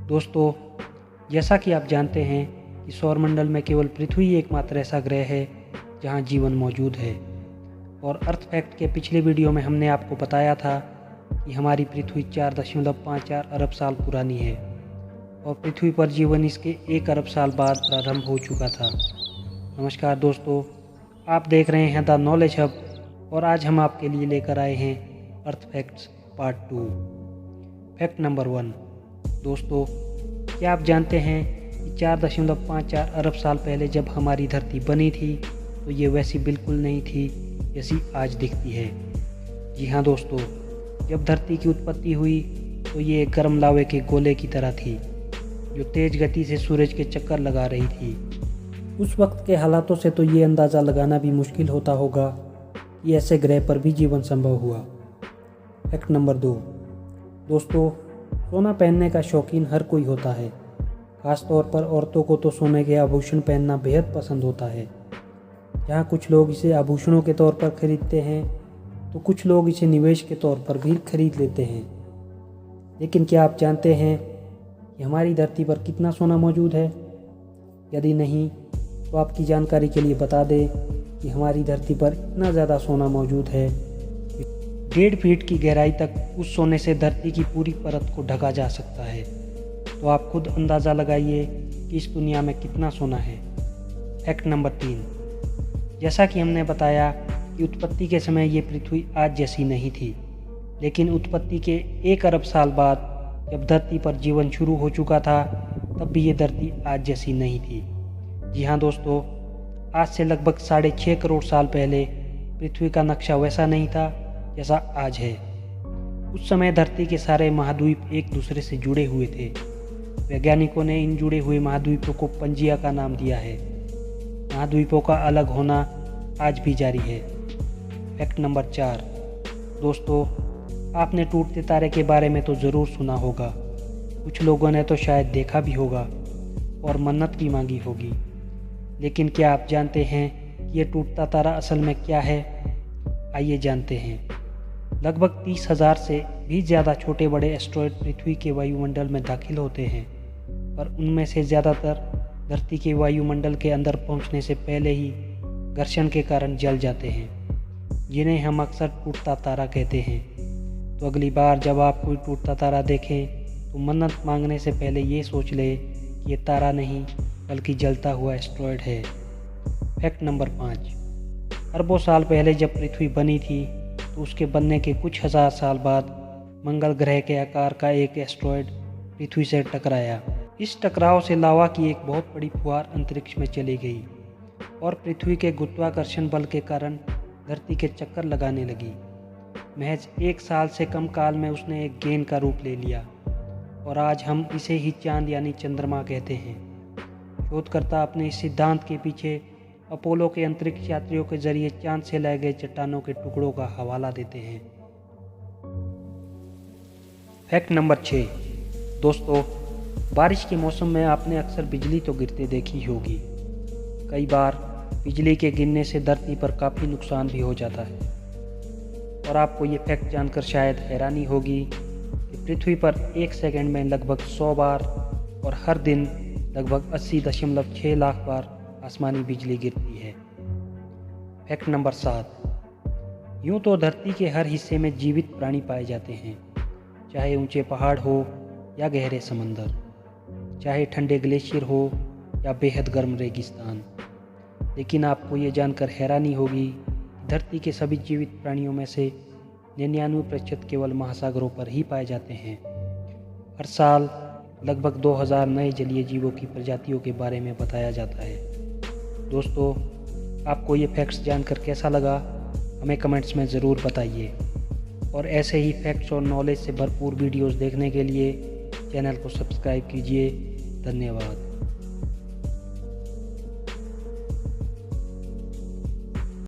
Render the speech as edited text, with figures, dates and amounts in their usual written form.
दोस्तों, जैसा कि आप जानते हैं कि सौरमंडल में केवल पृथ्वी एकमात्र ऐसा ग्रह है जहां जीवन मौजूद है। और अर्थ फैक्ट के पिछले वीडियो में हमने आपको बताया था कि हमारी पृथ्वी 4.54 अरब साल पुरानी है और पृथ्वी पर जीवन इसके 1 अरब साल बाद प्रारंभ हो चुका था। नमस्कार दोस्तों, आप देख रहे हैं द नॉलेज हब और आज हम आपके लिए लेकर आए हैं अर्थ फैक्ट्स पार्ट 2। Fact number 1। दोस्तों, क्या आप जानते हैं कि 4.54 अरब साल पहले जब हमारी धरती बनी थी तो ये वैसी बिल्कुल नहीं थी जैसी आज दिखती है। जी हाँ दोस्तों, जब धरती की उत्पत्ति हुई तो ये एक गर्म लावे के गोले की तरह थी जो तेज गति से सूरज के चक्कर लगा रही थी। उस वक्त के हालातों से तो ये अंदाज़ा लगाना भी मुश्किल होता होगा कि ऐसे ग्रह पर भी जीवन संभव हुआ। Fact number 2। दोस्तों, सोना पहनने का शौकीन हर कोई होता है। ख़ास तौर पर औरतों को तो सोने के आभूषण पहनना बेहद पसंद होता है। जहाँ कुछ लोग इसे आभूषणों के तौर पर खरीदते हैं तो कुछ लोग इसे निवेश के तौर पर भी खरीद लेते हैं। लेकिन क्या आप जानते हैं कि हमारी धरती पर कितना सोना मौजूद है? यदि नहीं तो आपकी जानकारी के लिए बता दें कि हमारी धरती पर इतना ज़्यादा सोना मौजूद है कि 1.5 फीट की गहराई तक उस सोने से धरती की पूरी परत को ढका जा सकता है। तो आप खुद अंदाज़ा लगाइए कि इस दुनिया में कितना सोना है। Fact number 3। जैसा कि हमने बताया कि उत्पत्ति के समय ये पृथ्वी आज जैसी नहीं थी, लेकिन उत्पत्ति के 1 अरब साल बाद जब धरती पर जीवन शुरू हो चुका था तब भी ये धरती आज जैसी नहीं थी। जी हाँ दोस्तों, आज से लगभग 6.5 करोड़ साल पहले पृथ्वी का नक्शा वैसा नहीं था जैसा आज है। उस समय धरती के सारे महाद्वीप एक दूसरे से जुड़े हुए थे। वैज्ञानिकों ने इन जुड़े हुए महाद्वीपों को पंजिया का नाम दिया है। महाद्वीपों का अलग होना आज भी जारी है। Fact number 4। दोस्तों, आपने टूटते तारे के बारे में तो ज़रूर सुना होगा। कुछ लोगों ने तो शायद देखा भी होगा और मन्नत भी मांगी होगी। लेकिन क्या आप जानते हैं कि ये टूटता तारा असल में क्या है? आइए जानते हैं। लगभग 30,000 से भी ज़्यादा छोटे बड़े एस्ट्रॉयड पृथ्वी के वायुमंडल में दाखिल होते हैं, पर उनमें से ज़्यादातर धरती के वायुमंडल के अंदर पहुंचने से पहले ही घर्षण के कारण जल जाते हैं, जिन्हें हम अक्सर टूटता तारा कहते हैं। तो अगली बार जब आप कोई टूटता तारा देखें तो मन्नत मांगने से पहले ये सोच ले कि ये तारा नहीं बल्कि जलता हुआ एस्ट्रॉयड है। Fact number 5। अरबों साल पहले जब पृथ्वी बनी थी तो उसके बनने के कुछ हज़ार साल बाद मंगल ग्रह के आकार का एक एस्ट्रॉयड पृथ्वी से टकराया। इस टकराव से लावा की एक बहुत बड़ी फुहार अंतरिक्ष में चली गई और पृथ्वी के गुरुत्वाकर्षण बल के कारण धरती के चक्कर लगाने लगी। महज 1 साल से कम काल में उसने एक गेंद का रूप ले लिया और आज हम इसे ही चांद यानी चंद्रमा कहते हैं। शोधकर्ता अपने इस सिद्धांत के पीछे अपोलो के अंतरिक्ष यात्रियों के जरिए चांद से लाए गए चट्टानों के टुकड़ों का हवाला देते हैं। Fact number 6। दोस्तों, बारिश के मौसम में आपने अक्सर बिजली तो गिरते देखी होगी। कई बार बिजली के गिरने से धरती पर काफ़ी नुकसान भी हो जाता है। और आपको ये फैक्ट जानकर शायद हैरानी होगी कि पृथ्वी पर 1 सेकंड में लगभग 100 बार और हर दिन लगभग 80.6 लाख बार आसमानी बिजली गिरती है। Fact number 7। यूँ तो धरती के हर हिस्से में जीवित प्राणी पाए जाते हैं, चाहे ऊंचे पहाड़ हो या गहरे समंदर, चाहे ठंडे ग्लेशियर हो या बेहद गर्म रेगिस्तान। लेकिन आपको ये जानकर हैरानी होगी कि धरती के सभी जीवित प्राणियों में से 99% केवल महासागरों पर ही पाए जाते हैं। हर साल लगभग 2000 नए जलीय जीवों की प्रजातियों के बारे में बताया जाता है। दोस्तों, आपको ये फैक्ट्स जानकर कैसा लगा हमें कमेंट्स में ज़रूर बताइए। और ऐसे ही फैक्ट्स और नॉलेज से भरपूर वीडियोस देखने के लिए चैनल को सब्सक्राइब कीजिए। धन्यवाद।